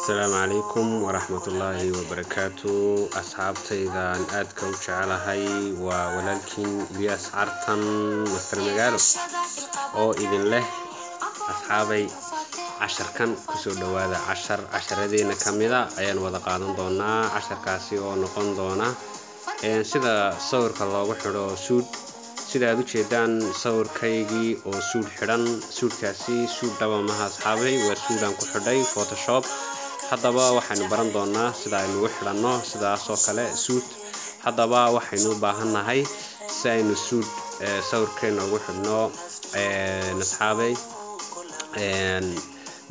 السلام عليكم ورحمة الله وبركاته. أصحابتيدا aadka u jecelahay waa walaalkiin Ilyas Cartan Master Magaalo oo idin leh asxaabay casharkan kusoo dhawaada casharadeenna kamida ayaan wada qaadan doonaa. Casharkaasi oo noqon doona sida sawirka loogu xidho suudh. sida aad u jeedaan sawirkaygii oo suudh xidhan. suudhkaasi suudh dhaba maaha asxaabay, waa suudhan ku xidhay Photoshop. haddaba waxaynu baran doonaa sida aynu u xidhanno sidaas oo kale suudh. haddaba waxaynu u baahannahay si aynu suudh sawirkeena ugu xidhno asxaabay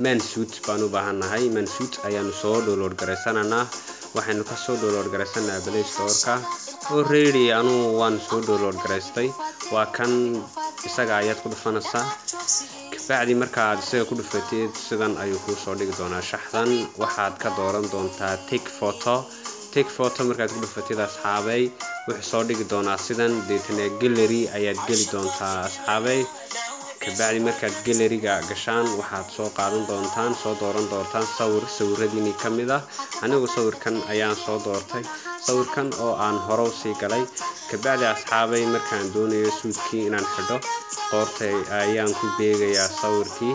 man suudh baan u baahannahay. man suudh ayaanu soo download garaysananaa. waxaynu ka soo download garaysanaa Play Store-ka. already anu waan soo download garaystay. waa kan isaga ayaad ku dhufanaysaa. kabacdi markaad isaga ku dhufatid sidan ayuu kuu soo dhigi doonaa shaxdan. waxaad ka dooran doontaa take photo markaad ku dhufatid asxaabay wuxuu soo dhigi doonaa sidan. deetana gallery ayaad geli doontaa asxaabay. kabacdi markaad gallery-ga gashaan waxaad soo qaadan doontaan, soo dooran doontaan sawiradiini kamid ah. anigu sawirkan ayaan soo doortay, sawirkan oo aan hore u sii galay. kabacdi asxaabay markaan doonayo suudhkii inaan xidho qoortay ayaan ku beegayaa sawirkii.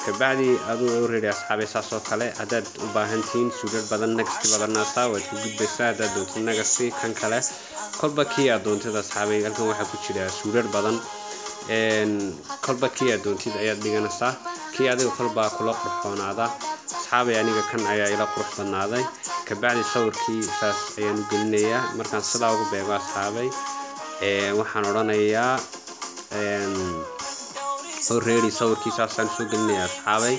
kabacdi aduu already asxaabay saas oo kale haddaad u baahantihiin suudhad badan next badanaasaa waad ku gudbaysaa. haddaad doontid next kan kale kolba kii aad doontid asxaabay. halkan waxaa ku jira suudhad badan, kolba kii aad doontid ayaad dhiganaysaa. kii adiga kolba kula qurxoonaada asxaabay. aniga kan ayaa ila qurux badnaaday. kabacdi sawirkii saas ayaan u gelinayaa. markaan sidaa ugu beego asxaabay waxaan odhanayaa already sawirkii saasaan soo gelinayaa asxaabay.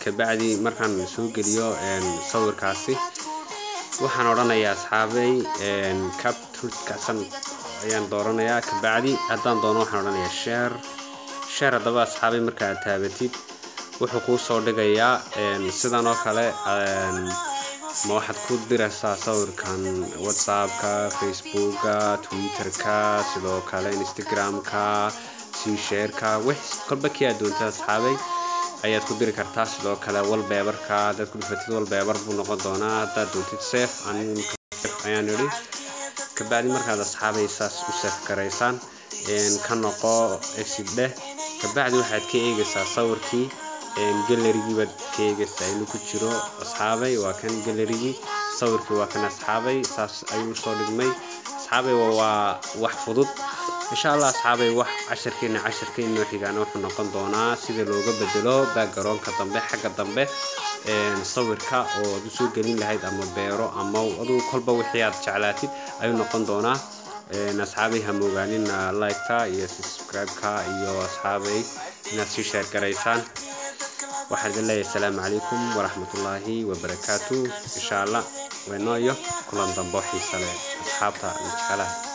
kabacdi markaan soo geliyo sawirkaasi waxaan odhanayaa asxaabay capture ayaan dooranayaa. kabacdi haddaan doono waxaan odhanayaa share. haddaba asxaabay markaad taabatid wuxuu kuu soo dhigayaa sidan oo kale. ma waxaad ku diraysaa sawirkan WhatsApp-ka, Facebook-ka, Twitter-ka, sidoo kale Instagram-ka, share-ka, kolba kii aad doonto asxaabay ayaad ku diri kartaa. sidoo kale wallpaper-ka haddaad ku dhufatid wallpaper buu noqon doonaa. haddaad doontid save ayaan idhi. kabacdi markaad asxaabay saas u save garaysaan ka noqo exit dheh. kabacdi waxaad ka eegaysaa sawirkii gallery-gii baad ka eegaysaa inuu ku jiro asxaabay. waa kan gallery-gii, sawirkii waa kan asxaabay. saas ayuu soo dhigmay asxaabay. waa wax fudud insha Allah asxaabay. wax casharkeena xigaana wuxuu noqon doonaa sida looga bedelo background-ka dambe xagga dambe sawirka oo aad soo gelin lahayd ama beero ama aduu kolba wixii aad jeclaatid ayuu noqon doonaa. asxaabay ha moogaanin like-ka iyo subscribe-ka iyo asxaabay inaad sii share garaysaan. waxaan idin leeyahay assalaamu calaykum waraxmatullaahi wabarakaatuh. insha Allah waynooyo kulan dambe xiiso leh asxaabta jecelahay.